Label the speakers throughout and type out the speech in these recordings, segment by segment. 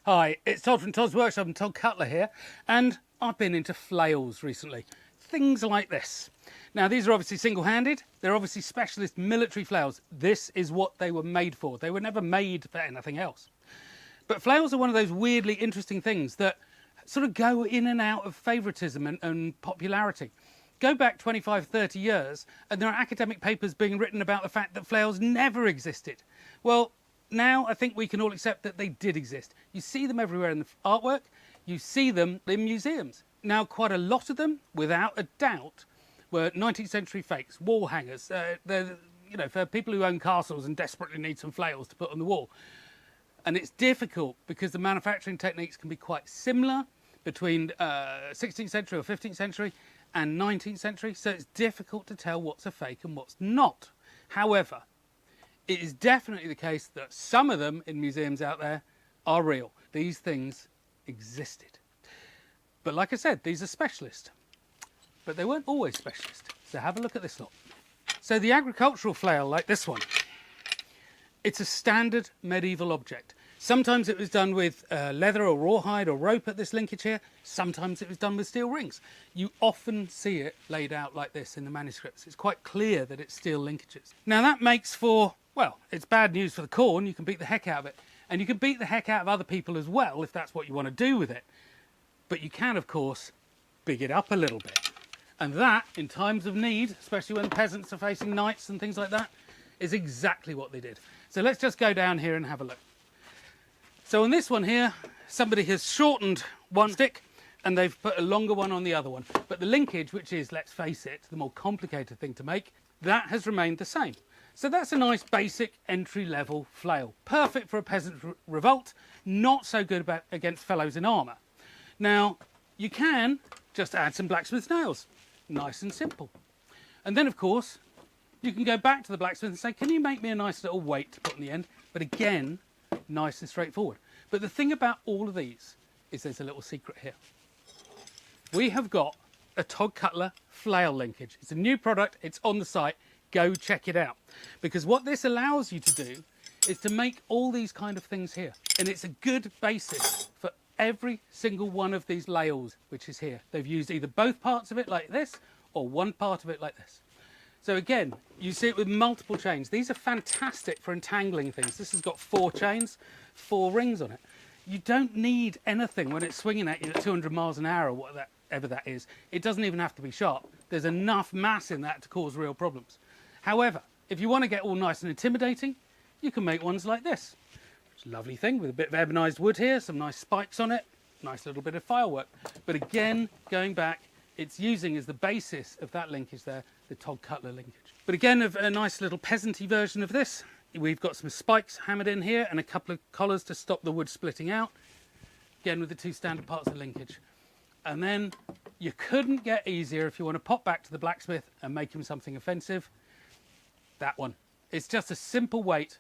Speaker 1: Hi, it's Todd from Todd's Workshop and Tod Cutler here, and I've been into flails recently. Things like this. Now these are obviously single-handed, they're obviously specialist military flails. This is what they were made for. They were never made for anything else. But flails are one of those weirdly interesting things that sort of go in and out of favouritism and popularity. Go back 25, 30 years and there are academic papers being written about the fact that flails never existed. Well, now I think we can all accept that they did exist. You see them everywhere in the artwork, you see them in museums. Now quite a lot of them, without a doubt, were 19th century fakes, wall hangers. They're, you know, for people who own castles and desperately need some flails to put on the wall. And it's difficult because the manufacturing techniques can be quite similar between 16th century or 15th century and 19th century, so it's difficult to tell what's a fake and what's not. However, it is definitely the case that some of them in museums out there are real. These things existed. But like I said, these are specialist. But they weren't always specialist. So have a look at this lot. So the agricultural flail, like this one, it's a standard medieval object. Sometimes it was done with leather or rawhide or rope at this linkage here. Sometimes it was done with steel rings. You often see it laid out like this in the manuscripts. It's quite clear that it's steel linkages. Now that makes for, well, it's bad news for the corn. You can beat the heck out of it. And you can beat the heck out of other people as well if that's what you want to do with it. But you can, of course, big it up a little bit. And that, in times of need, especially when peasants are facing knights and things like that, is exactly what they did. So let's just go down here and have a look. So on this one here, somebody has shortened one stick and they've put a longer one on the other one. But the linkage, which is, let's face it, the more complicated thing to make, that has remained the same. So that's a nice basic entry-level flail. Perfect for a peasant revolt, not so good against fellows in armour. Now, you can just add some blacksmith's nails. Nice and simple. And then, of course, you can go back to the blacksmith and say, can you make me a nice little weight to put on the end? But again, nice and straightforward. But the thing about all of these is there's a little secret here. We have got a Tod Cutler flail linkage. It's a new product, it's on the site, go check it out. Because what this allows you to do is to make all these kind of things here. And it's a good basis for every single one of these layles which is here. They've used either both parts of it like this or one part of it like this. So again, you see it with multiple chains. These are fantastic for entangling things. This has got 4 chains, 4 rings on it. You don't need anything when it's swinging at you at 200 miles an hour or whatever that is. It doesn't even have to be sharp. There's enough mass in that to cause real problems. However, if you want to get all nice and intimidating, you can make ones like this. It's a lovely thing with a bit of ebonized wood here, some nice spikes on it, nice little bit of firework. But again, going back, it's using as the basis of that linkage there, the Tod Cutler linkage. But again, a nice little peasanty version of this. We've got some spikes hammered in here and a couple of collars to stop the wood splitting out. Again, with the 2 standard parts of linkage. And then you couldn't get easier if you want to pop back to the blacksmith and make him something offensive. That one. It's just a simple weight.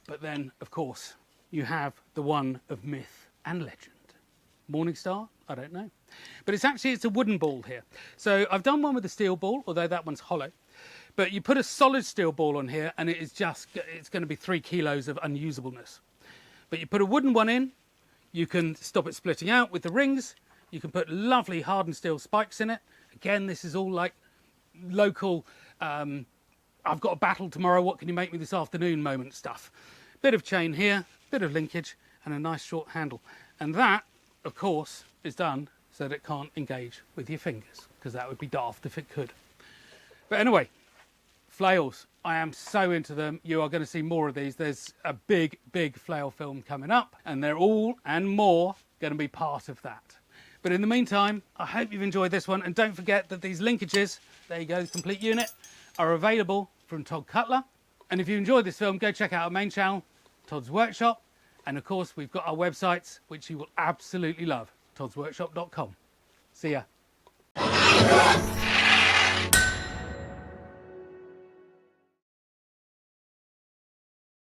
Speaker 1: But then, of course, you have the one of myth and legend. Morningstar? I don't know. But it's a wooden ball here. So I've done one with a steel ball, although that one's hollow. But you put a solid steel ball on here and it's going to be 3 kilos of unusableness. But you put a wooden one in, you can stop it splitting out with the rings. You can put lovely hardened steel spikes in it. Again, this is all like local, I've got a battle tomorrow, what can you make me this afternoon moment stuff. Bit of chain here, bit of linkage and a nice short handle. And that, of course, is done so that it can't engage with your fingers, because that would be daft if it could. But anyway, flails, I am so into them. You are going to see more of these. There's a big, big flail film coming up, and they're all and more going to be part of that. But in the meantime, I hope you've enjoyed this one, and don't forget that these linkages, there you go, the complete unit, are available from Tod Cutler. And if you enjoyed this film, go check out our main channel, Todd's Workshop. And of course, we've got our websites, which you will absolutely love, todsworkshop.com. See ya.